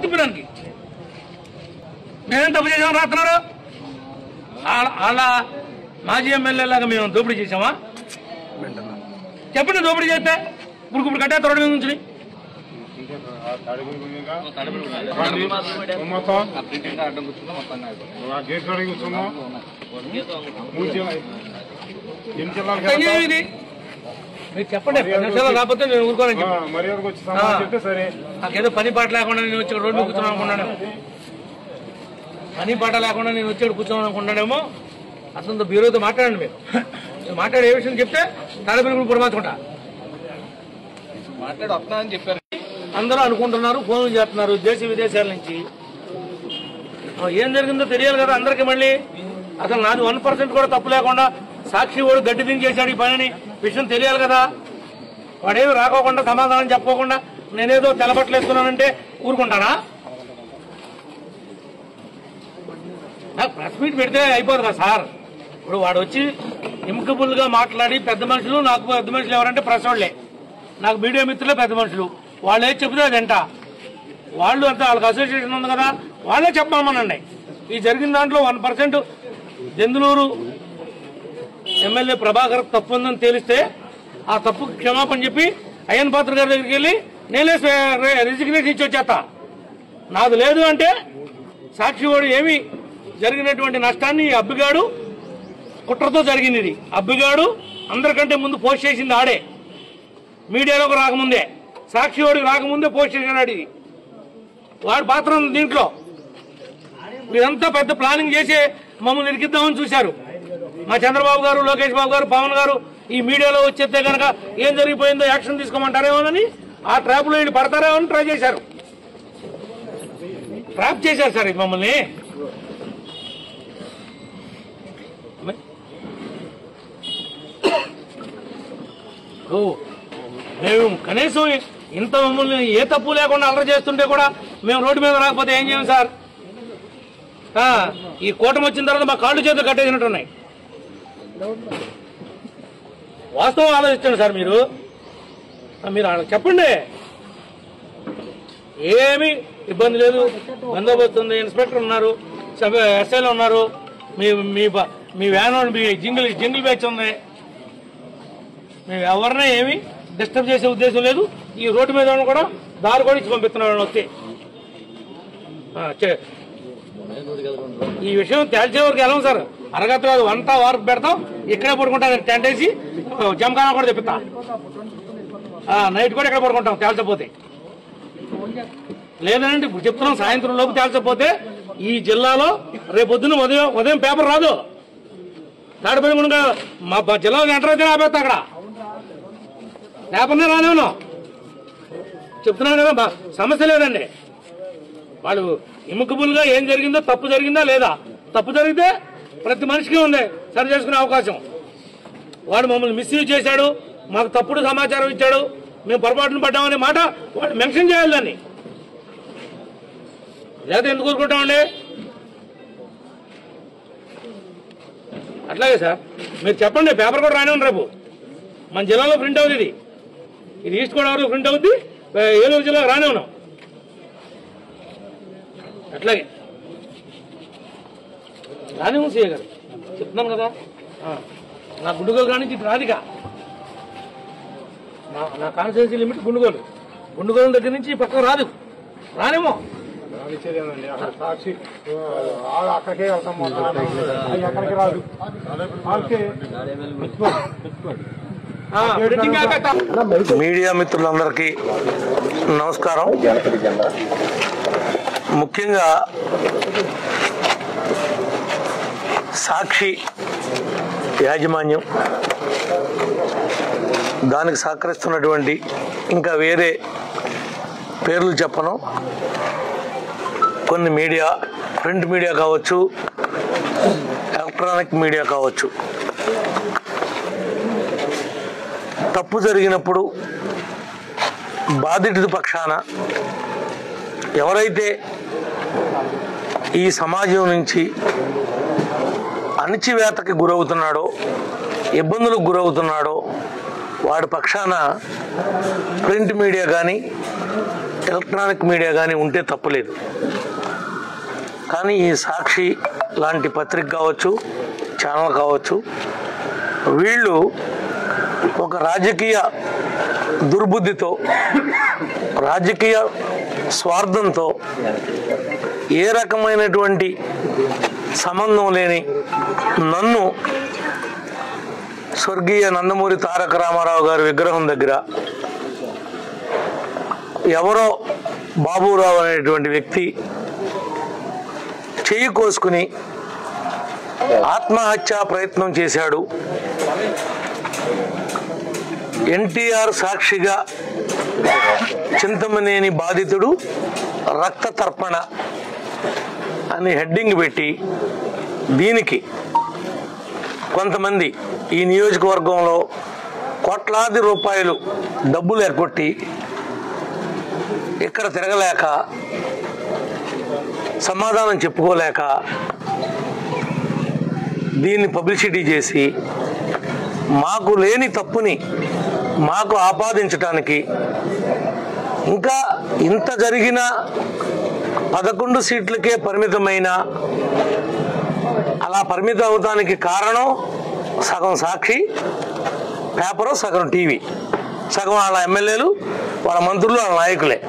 తిప్పడానికి మేమేం తప్పు చేసామని రాస్తున్నారు. వాళ్ళ మాజీ ఎమ్మెల్యేలాగా మేము దోపిడీ చేసామా? చెప్పండి. దోపిడీ చేస్తే ఇప్పుడు కట్టేస్తారు రోడ్డు మీద నుంచి. ఇది మీరు చెప్పండి. 10 నిమిషాలు కాకపోతే నేను ఊరుకోనని నాకేదో పని పాట లేకుండా నేను వచ్చి రోడ్డు కూర్చోను అనుకున్నాను. పని పాట లేకుండా నేను వచ్చి కూర్చోను అనుకున్నాడేమో. అతనితో బ్యూరోతో మాట్లాడండి. మీరు మాట్లాడే ఏ విషయం చెప్తే తాడేపల్లి కూడా పురమాచుకుంటా మాట్లాడి వస్తా అని చెప్పారు. అందరూ అనుకుంటున్నారు, ఫోన్లు చేస్తున్నారు దేశ విదేశాల నుంచి. ఏం జరిగిందో తెలియాలి కదా అందరికీ. మళ్ళీ అసలు నాది 1% కూడా తప్పు లేకుండా సాక్షి వాడు గడ్డి దించేశాడు ఈ పనిని విషయం తెలియాలి కదా. వాడేమి రాకోకుండా సమాధానం చెప్పుకోకుండా నేనేదో తెల్లబట్టలు వేసుకున్నానంటే ఊరుకుంటానా? నాకు ప్రెస్ మీట్ పెడితే అయిపోదు కదా సార్. ఇప్పుడు వాడు వచ్చి ఎముకబుల్ గా మాట్లాడి పెద్ద మనుషులు, నాకు పెద్ద మనుషులు ఎవరంటే ప్రెస్ వాళ్లే, నాకు మీడియా మిత్రులే పెద్ద మనుషులు. వాళ్ళు ఏది చెబితే అదంట. వాళ్ళు అంతా వాళ్ళకి అసోసియేషన్ ఉంది కదా, వాళ్ళే చెప్పమనండి. ఈ జరిగిన దాంట్లో 1% జందులూరు ఎమ్మెల్యే ప్రభాకర్ తప్పు ఉందని తేలిస్తే ఆ తప్పు క్షమాపణ చెప్పి అయ్యన్ పాత్ర గారి దగ్గరికి వెళ్ళి నేనే రిజిగ్నేషన్ ఇచ్చి వచ్చేస్తా. నాది లేదు అంటే సాక్షివాడు ఏమి జరిగినటువంటి నష్టాన్ని అబ్బిగాడు కుట్రతో జరిగింది. ఇది అబ్బిగాడు అందరికంటే ముందు పోస్ట్ చేసింది ఆడే. మీడియాలోకి రాకముందే, సాక్షివాడికి రాకముందే పోస్ట్ చేసినాడు. ఇది వాడి పాత్ర ఉంది దీంట్లో. మీరంతా పెద్ద ప్లానింగ్ చేసి మమ్మల్ని ఇరికిద్దామని చూశారు. మా చంద్రబాబు గారు, లోకేష్ బాబు గారు, పవన్ గారు ఈ మీడియాలో వచ్చేస్తే కనుక ఏం జరిగిపోయిందో యాక్షన్ తీసుకోమంటారేమోనని ఆ ట్రాప్ లో వీళ్ళు పడతారేమో అని ట్రై చేశారు. ట్రాప్ చేశారు సార్ ఇది మమ్మల్ని. మేము కనీసం ఇంత మమ్మల్ని ఏ తప్పు లేకుండా అల్లరి చేస్తుంటే కూడా మేము రోడ్డు మీద రాకపోతే ఏం చేయం సార్? ఈ కూటమి వచ్చిన తర్వాత మా కాళ్ళు చేతులు కట్టేసినట్టున్నాయి. వాస్తవం ఆలోచించండి సార్. మీరు చెప్పండి. ఏమీ ఇబ్బంది లేదు. బందోబస్తు ఉంది, ఇన్స్పెక్టర్ ఉన్నారు, ఎస్ఐలు ఉన్నారు, మీ వ్యాన్ మీ జింగిల్ బ్యాచ్ ఉంది. మేము ఎవరినే ఏమి డిస్టర్బ్ చేసే ఉద్దేశం లేదు. ఈ రోడ్డు మీద కూడా దారి కూడా ఇచ్చి పంపిస్తున్నాం. వస్తే ఈ విషయం తేల్చే వరకు వెళ్ళాం సార్. అరగత కాదు, అంతా వారికి పెడతాం. ఇక్కడే పడుకుంటా టెంట్ వేసి జమఖానా కూడా తెప్పిస్తా. నైట్ కూడా ఇక్కడ పడుకుంటాం తేల్చకపోతే. లేదంటే ఇప్పుడు చెప్తున్నాం, సాయంత్రం లోపు తేల్చకపోతే ఈ జిల్లాలో రేపొద్దున ఉదయం పేపర్ రాదు. తాడిపల్లి మా జిల్లాలో ఎంటర్ అయితే ఆపేస్తా. అక్కడ పేపర్నే రాలేను చెప్తున్నాను కదా. సమస్య లేదండి. వాళ్ళు ఇముకబుల్ గా ఏం జరిగిందో, తప్పు జరిగిందా లేదా, తప్పు జరిగితే ప్రతి మనిషికి ఉంది సరి చేసుకునే అవకాశం. వాడు మమ్మల్ని మిస్యూజ్ చేశాడు, మాకు తప్పుడు సమాచారం ఇచ్చాడు, మేము పొరపాటును పడ్డామనే మాట వాడు మెన్షన్ చేయాలి. దాన్ని లేదా ఎందుకు ఊరుకుంటామండి? అట్లాగే సార్ మీరు చెప్పండి. పేపర్ కూడా రానివ్వండి. రేపు మన జిల్లాలో ప్రింట్ అవుతుంది. ఇది ఈస్ట్ గోదావరిలో ప్రింట్ అవుద్ది, ఏలూరు జిల్లాలో రానివ్వను. అట్లాగే రానివ్వం సీఏ గారు చెప్తున్నాను కదా. నా గుండుగోలు కానీ ఇటు రాదిగా. నా కాన్స్టిట్యున్సీ లిమిట్ గుండుగోలు దగ్గర నుంచి పక్కకు రానేమో. మీడియా మిత్రులందరికీ నమస్కారం. ముఖ్యంగా సాక్షి యాజమాన్యం, దానికి సహకరిస్తున్నటువంటి ఇంకా వేరే పేర్లు చెప్పను కొన్ని మీడియా, ప్రింట్ మీడియా కావచ్చు, ఎలక్ట్రానిక్ మీడియా కావచ్చు, తప్పు జరిగినప్పుడు బాధితుడి పక్షాన ఎవరైతే ఈ సమాజం నుంచి అణచివేతకి గురవుతున్నాడో, ఇబ్బందులకు గురవుతున్నాడో వాడి పక్షాన ప్రింట్ మీడియా కానీ ఎలక్ట్రానిక్ మీడియా కానీ ఉంటే తప్పులేదు. కానీ ఈ సాక్షి లాంటి పత్రిక కావచ్చు, ఛానల్ కావచ్చు, వీళ్ళు ఒక రాజకీయ దుర్బుద్ధితో, రాజకీయ స్వార్థంతో, ఏ రకమైనటువంటి సంబంధం లేని నన్ను స్వర్గీయ నందమూరి తారక రామారావు గారి విగ్రహం దగ్గర ఎవరో బాబురావు అనేటువంటి వ్యక్తి చెయ్యి కోసుకుని ఆత్మహత్యా ప్రయత్నం చేశాడు, ఎన్టీఆర్ సాక్షిగా చింతమనేని బాధితుడు రక్త తర్పణ అని హెడ్డింగ్ పెట్టి దీనికి కొంతమంది ఈ నియోజకవర్గంలో కోట్లాది రూపాయలు డబ్బులు ఎగ్గొట్టి ఇక్కడ తిరగలేక, సమాధానం చెప్పుకోలేక దీన్ని పబ్లిసిటీ చేసి మాకు లేని తప్పుని మాకు ఆపాదించడానికి, ఇంకా ఇంత జరిగిన 11 సీట్లకే పరిమితమైన, అలా పరిమితం అవడానికి కారణం సగం సాక్షి పేపరు, సగం టీవీ, సగం వాళ్ళ ఎమ్మెల్యేలు, వాళ్ళ మంత్రులు, వాళ్ళ నాయకులే.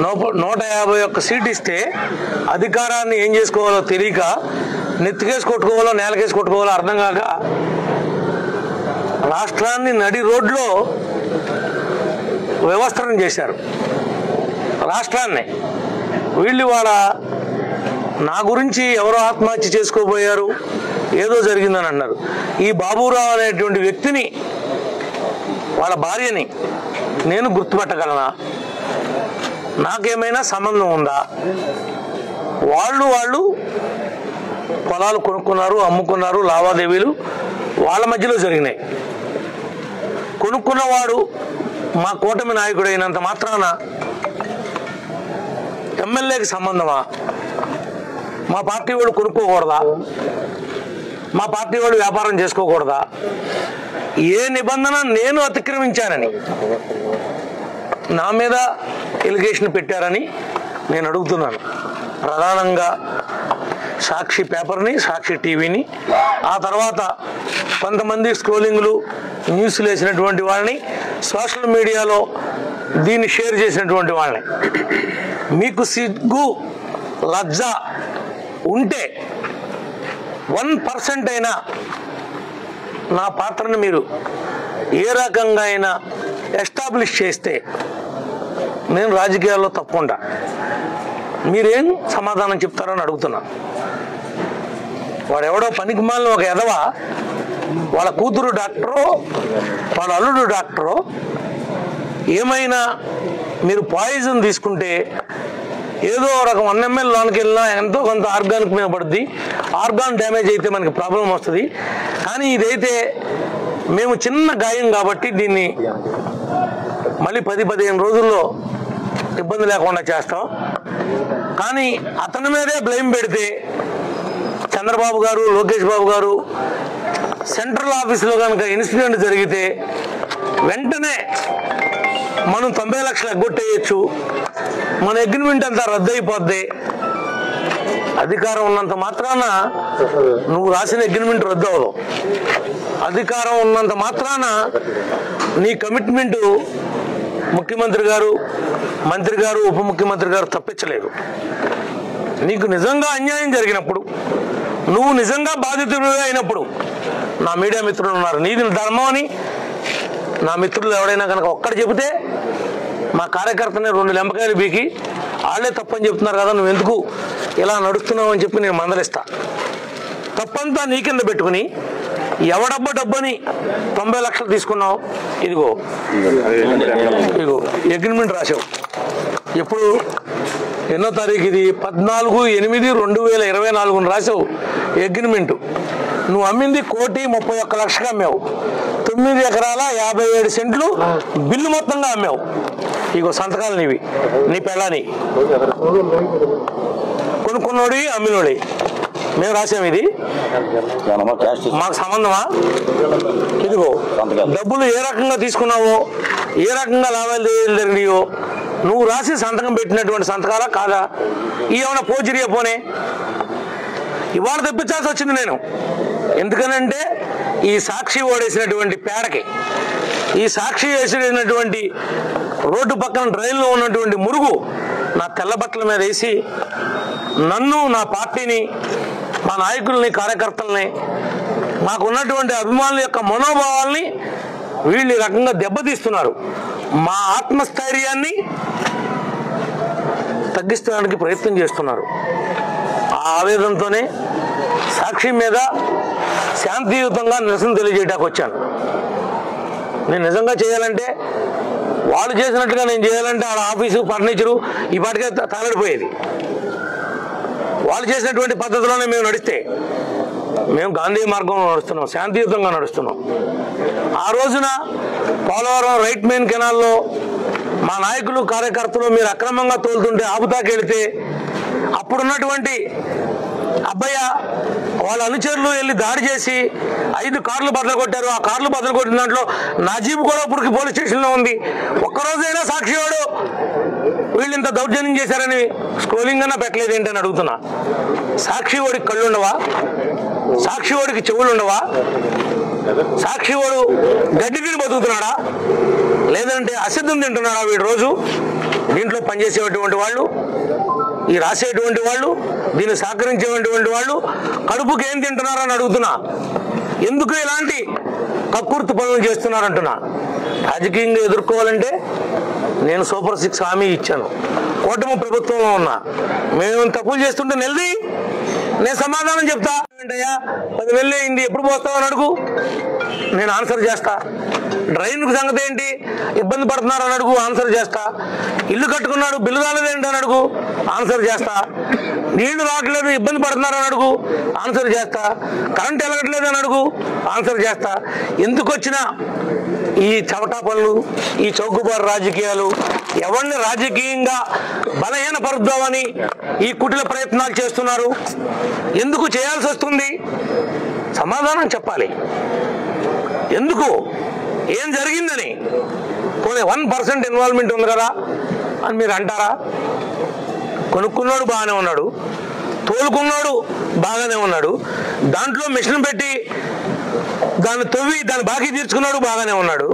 151 సీట్ ఇస్తే అధికారాన్ని ఏం చేసుకోవాలో తెలియక, నెత్తికేసి కొట్టుకోవాలో నేలకేసి కొట్టుకోవాలో అర్థం కాక రాష్ట్రాన్ని నడి రోడ్లో వ్యవస్థను చేశారు. రాష్ట్రాన్ని వీళ్ళు వాళ్ళ నా గురించి ఎవరో ఆత్మహత్య చేసుకోబోయారు, ఏదో జరిగిందని అన్నారు. ఈ బాబురావు అనేటువంటి వ్యక్తిని, వాళ్ళ భార్యని నేను గుర్తుపట్టగలనా? నాకేమైనా సంబంధం ఉందా? వాళ్ళు పొలాలు కొనుక్కున్నారు, అమ్ముకున్నారు, లావాదేవీలు వాళ్ళ మధ్యలో జరిగినాయి. కొనుక్కున్నవాడు మా కూటమి నాయకుడు అయినంత మాత్రాన ఎమ్మెల్యేకి సంబంధమా? మా పార్టీ వాడు కొనుక్కోకూడదా? మా పార్టీ వాడు వ్యాపారం చేసుకోకూడదా? ఏ నిబంధన నేను అతిక్రమించానని నా మీద ఎలిగేషన్ పెట్టారని నేను అడుగుతున్నాను. ప్రధానంగా సాక్షి పేపర్ని, సాక్షి టీవీని, ఆ తర్వాత కొంతమంది స్క్రోలింగ్లు, న్యూస్లు వేసినటువంటి వాళ్ళని, సోషల్ మీడియాలో దీన్ని షేర్ చేసినటువంటి వాళ్ళని. మీకు సిగ్గు లజ్జ ఉంటే 1% అయినా నా పాత్రని మీరు ఏ రకంగా అయినా ఎస్టాబ్లిష్ చేస్తే నేను రాజకీయాల్లో తప్పకుండా మీరేం సమాధానం చెప్తారని అడుగుతున్నా. వాడెవడో పనికిమాలిన ఒక ఎదవ, వాళ్ళ కూతురు డాక్టరో వాళ్ళ అల్లుడు డాక్టరో, ఏమైనా మీరు పాయిజన్ తీసుకుంటే ఏదో రకం 1 ml లోనికి వెళ్ళినా ఎంతో కొంత ఆర్గానిక్ మీద పడుద్ది, ఆర్గాన్ డ్యామేజ్ అయితే మనకి ప్రాబ్లం వస్తుంది. కానీ ఇదైతే మేము చిన్న గాయం కాబట్టి దీన్ని మళ్ళీ 10-15 రోజుల్లో ఇబ్బంది లేకుండా చేస్తాం. కానీ అతని మీదే బ్లేమ్ పెడితే చంద్రబాబు గారు, లోకేష్ బాబు గారు సెంట్రల్ ఆఫీసులో కనుక ఇన్సిడెంట్ జరిగితే వెంటనే మనం 90 లక్షలు ఎగ్గొట్టేయచ్చు, మన అగ్రిమెంట్ అంతా రద్దు అయిపోద్ది. అధికారం ఉన్నంత మాత్రాన నువ్వు రాసిన అగ్రిమెంట్ రద్దు అవ్వదు. అధికారం ఉన్నంత మాత్రాన నీ కమిట్మెంటు ముఖ్యమంత్రి గారు, మంత్రి గారు, ఉప ముఖ్యమంత్రి గారు తప్పించలేదు. నీకు నిజంగా అన్యాయం జరిగినప్పుడు, నువ్వు నిజంగా బాధితుడిగా అయినప్పుడు నా మీడియా మిత్రులు ఉన్నారు, నీది ధర్మం అని నా మిత్రులు ఎవడైనా కనుక ఒక్కటి చెబితే మా కార్యకర్తని 2 లెంపకాయలు బీకి వాళ్ళే తప్పని చెప్తున్నారు కదా, నువ్వు ఎందుకు ఇలా నడుస్తున్నావు అని చెప్పి నేను మందలిస్తా. తప్పంతా నీ కింద పెట్టుకుని ఎవడబ్బ డబ్బని 90 లక్షలు తీసుకున్నావు, ఇదిగో అగ్రిమెంట్ రాసావు. ఎప్పుడు ఎన్నో తారీఖు ఇది? 14/8/2024 రాసావు అగ్రిమెంటు. నువ్వు అమ్మింది 1,31,00,000 అమ్మావు. 9 ఎకరాల 57 సెంట్లు బిల్లు మొత్తంగా అమ్మావు. ఇగో సంతకాలు నీవి, నీ పెళ్ళాని, కొనుక్కున్నోడి అమ్మినోడి. మేము రాసాము. ఇది మాకు సంబంధమా? ఇదిగో డబ్బులు ఏ రకంగా తీసుకున్నావో ఏ రకంగా లావాదేవీలు జరిగినాయో నువ్వు రాసి సంతకం పెట్టినటువంటి సంతకాలా కాదా? ఏమైనా పోచిరియా పోనే? ఇవాళ తెప్పించాల్సి వచ్చింది నేను. ఎందుకనంటే ఈ సాక్షి ఓడేసినటువంటి పేడకి, ఈ సాక్షి వేసినటువంటి రోడ్డు పక్కన డ్రైన్లో ఉన్నటువంటి మురుగు నా తెల్ల బట్టల మీద వేసి నన్ను, నా పార్టీని, మా నాయకుల్ని, కార్యకర్తల్ని, మాకున్నటువంటి అభిమానుల యొక్క మనోభావాల్ని వీళ్ళు ఈ రకంగా దెబ్బతీస్తున్నారు. మా ఆత్మస్థైర్యాన్ని తగ్గించడానికి ప్రయత్నం చేస్తున్నారు. ఆ ఆవేదనతోనే సాక్షి మీద శాంతియుతంగా నిరసన తెలియజేయడానికి వచ్చాను. నేను నిజంగా చేయాలంటే, వాళ్ళు చేసినట్టుగా నేను చేయాలంటే వాళ్ళ ఆఫీసు, ఫర్నిచరు ఈ పాటికే తగలడిపోయేది. వాళ్ళు చేసినటువంటి పద్ధతిలోనే మేము నడిస్తే, మేము గాంధీ మార్గంలో నడుస్తున్నాం, శాంతియుతంగా నడుస్తున్నాం. ఆ రోజున పోలవరం రైట్ మెయిన్ కెనాల్లో మా నాయకులు, కార్యకర్తలు మీరు అక్రమంగా తోలుతుంటే ఆపుతాకెళ్తే అప్పుడున్నటువంటి అబ్బయ్య వాళ్ళ అనుచరులు వెళ్ళి దాడి చేసి 5 కార్లు బదులు కొట్టారు. ఆ కార్లు బదులు కొట్టిన దాంట్లో నా జీపు కూడా ఇప్పటికి పోలీస్ స్టేషన్లో ఉంది. ఒక్కరోజైనా సాక్షి వాడు వీళ్ళు ఇంత దౌర్జన్యం చేశారని స్క్రోలింగ్ అన్నా పెట్టలేదు ఏంటని అడుగుతున్నా. సాక్షి వాడికి కళ్ళు ఉండవా? సాక్షి వాడికి చెవులు ఉండవా? సాక్షి వాడు గడ్డి తిని బతుకుతున్నాడా? లేదంటే అసిద్ధం తింటున్నాడా? వీడు రోజు దీంట్లో పనిచేసేటువంటి వాళ్ళు, ఈ రాసేటువంటి వాళ్ళు, దీన్ని సహకరించేటువంటి వాళ్ళు కడుపుకి ఏం తింటున్నారని అడుగుతున్నా. ఎందుకు ఇలాంటి కక్కుర్తి పనులు చేస్తున్నారంటున్నా. రాజకీయంగా ఎదుర్కోవాలంటే నేను సూపర్ 6 హామీ ఇచ్చాను. కూటమి ప్రభుత్వంలో ఉన్నా, మేము తప్పులు చేస్తుంటే నిలది నేను సమాధానం చెప్తా. ఏంటయ్యా 10 నెలలు అయింది, ఎప్పుడు పోస్తావని అడుగు, నేను ఆన్సర్ చేస్తా. డ్రైన్ సంగతి ఏంటి, ఇబ్బంది పడుతున్నారని అడుగు, ఆన్సర్ చేస్తా. ఇల్లు కట్టుకున్నాడు, బిల్లు రాలేదేంటి అని అడుగు, ఆన్సర్ చేస్తా. నీళ్లు రావట్లేదు, ఇబ్బంది పడుతున్నారని అడుగు, ఆన్సర్ చేస్తా. కరెంట్ వెళ్ళట్లేదు అని అడుగు, ఆన్సర్ చేస్తా. ఎందుకు వచ్చినా ఈ చవటా పనులు, ఈ చౌకబారు రాజకీయాలు, ఎవరిని రాజకీయంగా బలహీనపరుద్దామని ఈ కుటిల ప్రయత్నాలు చేస్తున్నారు? ఎందుకు చేయాల్సి వస్తుంది? సమాధానం చెప్పాలి. ఎందుకు, ఏం జరిగిందని? పోనీ 1% ఇన్వాల్వ్మెంట్ ఉంది కదా అని మీరు అంటారా? కొనుక్కున్నాడు బాగానే ఉన్నాడు, తోలుకున్నాడు బాగానే ఉన్నాడు, దాంట్లో మిషన్ పెట్టి దాన్ని తవ్వి దాన్ని బాకీ తీర్చుకున్నాడు బాగానే ఉన్నాడు.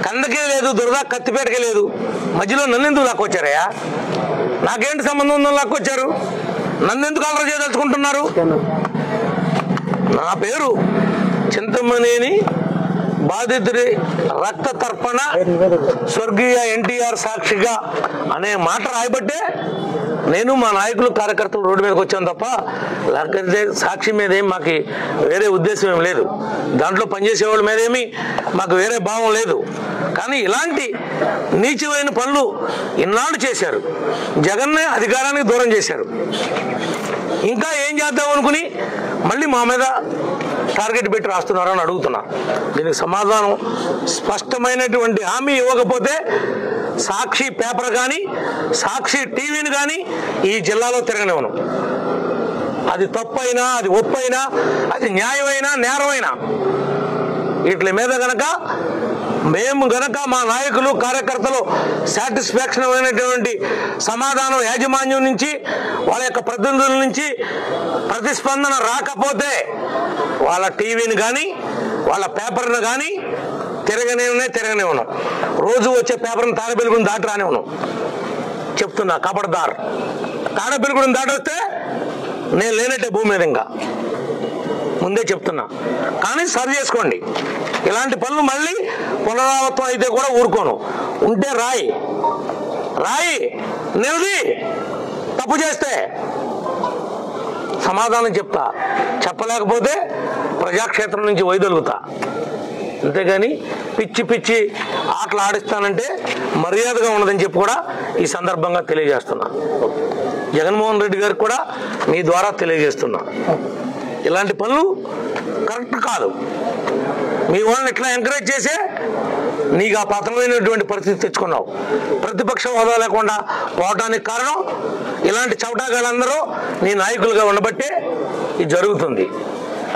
కందకే లేదు, దురద కత్తిపేటకే లేదు, మధ్యలో నన్నెందుకు లాక్కొచ్చారయ్యా? నాకేంటి సంబంధం ఉందని లాక్కొచ్చారు? నన్నెందుకు అలర చేయదలుచుకుంటున్నారు? నా పేరు చింతమనేని బాధితుడి రక్త తర్పణ స్వర్గీయ ఎన్టీఆర్ సాక్షిగా అనే మాట రాయబట్టే నేను, మా నాయకులు, కార్యకర్తలు రోడ్డు మీదకి వచ్చాను తప్ప లేకపోతే సాక్షి మీద ఏం మాకు వేరే ఉద్దేశం ఏం లేదు. దాంట్లో పనిచేసేవాళ్ళ మీద ఏమి మాకు వేరే భావం లేదు. కానీ ఇలాంటి నీచమైన పనులు ఇన్నాళ్ళు చేశారు. జగన్నే అధికారానికి దూరం చేశారు. ఇంకా ఏం చేద్దాం అనుకుని మళ్ళీ మా మీద టార్గెట్ పెట్టి రాస్తున్నారని అడుగుతున్నా. దీనికి సమాధానం, స్పష్టమైనటువంటి హామీ ఇవ్వకపోతే సాక్షి పేపర్ కానీ, సాక్షి టీవీని కానీ ఈ జిల్లాలో తిరగనివ్వను. అది తప్పైనా, అది ఒప్పైనా, అది న్యాయమైనా, నేరమైనా వీటి మీద గనక మేము గనక మా నాయకులు, కార్యకర్తలు సాటిస్ఫాక్షన్ అయినటువంటి సమాధానం యాజమాన్యం నుంచి, వాళ్ళ యొక్క ప్రతినిధుల నుంచి ప్రతిస్పందన రాకపోతే వాళ్ళ టీవీని కానీ, వాళ్ళ పేపర్ను కానీ తిరగనివ్వను. రోజు వచ్చే పేపర్ని తాడబెలుగుని దాటి రానివ్వను. చెప్తున్నా, కబడ్దార్. తాడబెలుగుని దాటి వస్తే నేను లేనట్టే భూమి మీద. ఇంకా ముందే చెప్తున్నా. కానీ సరి చేసుకోండి. ఇలాంటి పనులు మళ్ళీ పునరావృతం అయితే కూడా ఊరుకోను. ఉంటే రాయి నిలది. తప్పు చేస్తే సమాధానం చెప్తా, చెప్పలేకపోతే ప్రజాక్షేత్రం నుంచి వైదొలుగుతా. అంతేగాని పిచ్చి ఆటలు ఆడిస్తానంటే మర్యాదగా ఉన్నదని చెప్పి కూడా ఈ సందర్భంగా తెలియజేస్తున్నా. జగన్మోహన్ రెడ్డి గారికి కూడా మీ ద్వారా తెలియజేస్తున్నా, ఇలాంటి పనులు కరెక్ట్ కాదు. మీ వాళ్ళని ఇట్లా ఎంకరేజ్ చేసే నీకు ఆ పతనమైనటువంటి పరిస్థితి తెచ్చుకున్నావు. ప్రతిపక్ష హోదా లేకుండా పోవటానికి కారణం ఇలాంటి చవటాగాళ్ళందరూ నీ నాయకులుగా ఉండబట్టే ఇది జరుగుతుంది.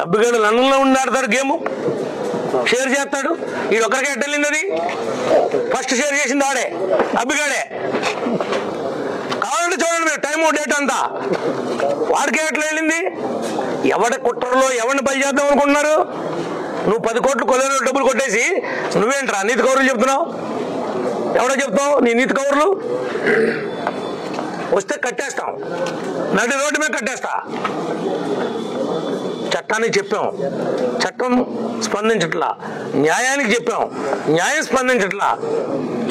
అబ్బిగాడు లండన్లో ఉండి ఆడతారు గేము, షేర్ చేస్తాడు. వీడు ఒక్కరికే ఎట్టెళ్ళింది అది? ఫస్ట్ షేర్ చేసింది ఆడే, అబ్బిగాడే. కావాలంటే చూడండి మీరు టైం డేట్ అంతా. వాడికే ఎట్లా వెళ్ళింది? ఎవరి కుట్రలో ఎవరిని బలి చేద్దాం అనుకుంటున్నారు? నువ్వు 10 కోట్లు కొలేరు డబ్బులు కొట్టేసి నువ్వేంట్రా నీతి కౌరులు చెప్తున్నావు? ఎవడో చెప్తావు నీ నీతి కౌరులు? వస్తే కట్టేస్తాం, నడి రోడ్డు మీద కట్టేస్తా. చట్టానికి చెప్పాం, చట్టం స్పందించట్లా. న్యాయానికి చెప్పాం, న్యాయం స్పందించట్లా.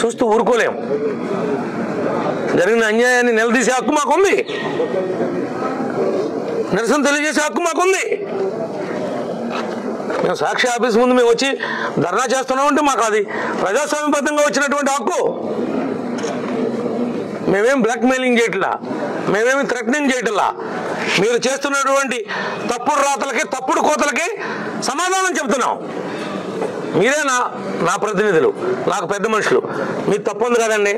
చూస్తూ ఊరుకోలేం. జరిగిన అన్యాయాన్ని నిలదీసే హక్కు మాకుంది, నిరసన తెలియజేసే హక్కు మాకుంది. మేము సాక్షి ఆఫీస్ ముందు మేము వచ్చి ధర్నా చేస్తున్నామంటే మాకు అది ప్రజాస్వామ్యబద్ధంగా వచ్చినటువంటి హక్కు. మేమేం బ్లాక్ మెయిలింగ్ చేయట్లా, మేమేమి థ్రెటనింగ్ చేయట్లా. మీరు చేస్తున్నటువంటి తప్పుడు రాతలకి తప్పుడు కోతలకి సమాధానం చెప్తున్నాం. మీరే నా ప్రతినిధులు, నాకు పెద్ద మనుషులు. మీకు తప్పు ఉంది కదండి,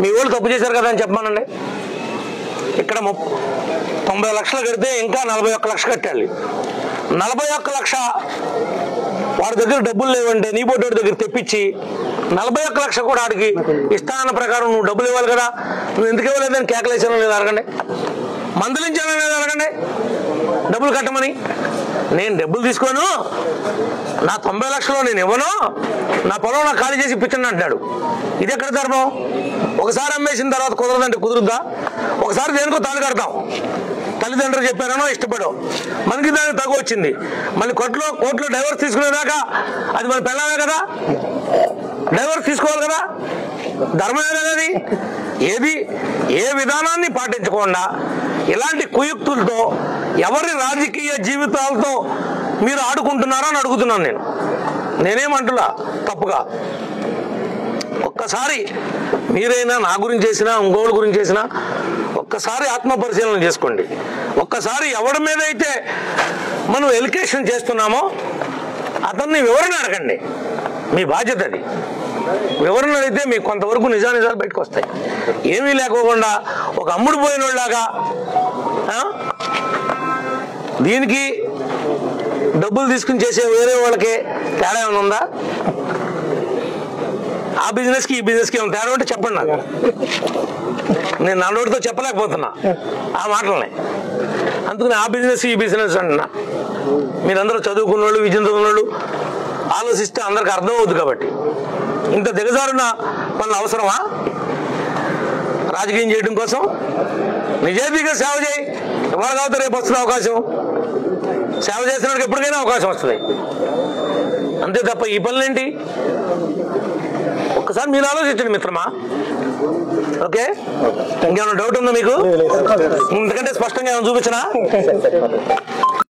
మీ వాళ్ళు తప్పు చేశారు కదా అని చెప్పమానండి. ఇక్కడ 90 లక్షలు కడితే ఇంకా 41 లక్ష కట్టాలి. 41 లక్ష వాడి దగ్గర డబ్బులు లేవంటే నీ బోర్డు దగ్గర తెప్పించి 41 లక్ష కూడా ఆడికి ఇష్టాన ప్రకారం నువ్వు డబ్బులు ఇవ్వాలి కదా. నువ్వు ఎందుకు ఇవ్వలేదని కేకలేసాను లేదు అడగండి, మందలించాను లేదు అడగండి, డబ్బులు కట్టమని. నేను డబ్బులు తీసుకోను, నా 90 లక్షలు నేను ఇవ్వను, నా పొలం నాకు ఖాళీ చేసి ఇప్పించండి అంటాడు. ఇది ఎక్కడ ధర్మం? ఒకసారి అమ్మేసిన తర్వాత కుదరదంటే కుదురుద్దా? ఒకసారి దేనికో తాళి కడతాం, తల్లిదండ్రులు చెప్పారనో ఇష్టపడో, మనకి దానికి తగు వచ్చింది. మళ్ళీ కోర్టులో డైవర్స్ తీసుకునేదాకా అది మన పెళ్ళమే కదా, డైవర్స్ తీసుకోవాలి కదా, ధర్మమే కదా అది. ఏ విధానాన్ని పాటించకుండా ఇలాంటి కుయుక్తులతో ఎవరి రాజకీయ జీవితాలతో మీరు ఆడుకుంటున్నారో అని అడుగుతున్నాను. నేనేమంటున్నా తప్పుగా. ఒక్కసారి మీరైనా నా గురించి చేసినా ఇంకోళ్ళ గురించి చేసినా ఒక్కసారి ఆత్మపరిశీలన చేసుకోండి. ఒక్కసారి ఎవరి మీద అయితే మనం ఎలికేషన్ చేస్తున్నామో అతన్ని వివరణ అడగండి. మీ బాధ్యత అది. వివరణ అయితే మీకు కొంతవరకు నిజాలు బయటకు వస్తాయి. ఏమీ లేకోకుండా ఒక అమ్ముడు పోయిన వాళ్ళలాగా దీనికి డబ్బులు తీసుకుని చేసే వేరే వాళ్ళకి తేడా ఏమైనా ఉందా? ఆ బిజినెస్కి ఈ బిజినెస్కి ఏమైనా తేడా ఉంటే చెప్పండి నాకు. నేను నా నోటితో చెప్పలేకపోతున్నా ఆ మాటలని. అందుకని ఆ బిజినెస్ ఈ బిజినెస్ అంటున్నా. మీరందరూ చదువుకున్న వాళ్ళు, విద్య చదువుకున్న వాళ్ళు ఆలోచిస్తే అందరికి అర్థం అవుతుంది. కాబట్టి ఇంత దిగజారున పనులు అవసరమా? రాజకీయం చేయడం కోసం నిజాయితీగా సేవ చేయి. ఇవాళ కాకపోతే రేపు వస్తుంది అవకాశం. సేవ చేసినప్పుడు ఎప్పటికైనా అవకాశం వస్తుంది. అంతే తప్ప ఈ పనులేంటి? ఒక్కసారి మీరు ఆలోచించండి మిత్రమా. ఓకే, ఇంకేమైనా డౌట్ ఉందా మీకు? ఇంతకంటే స్పష్టంగా ఏమైనా చూపించనా?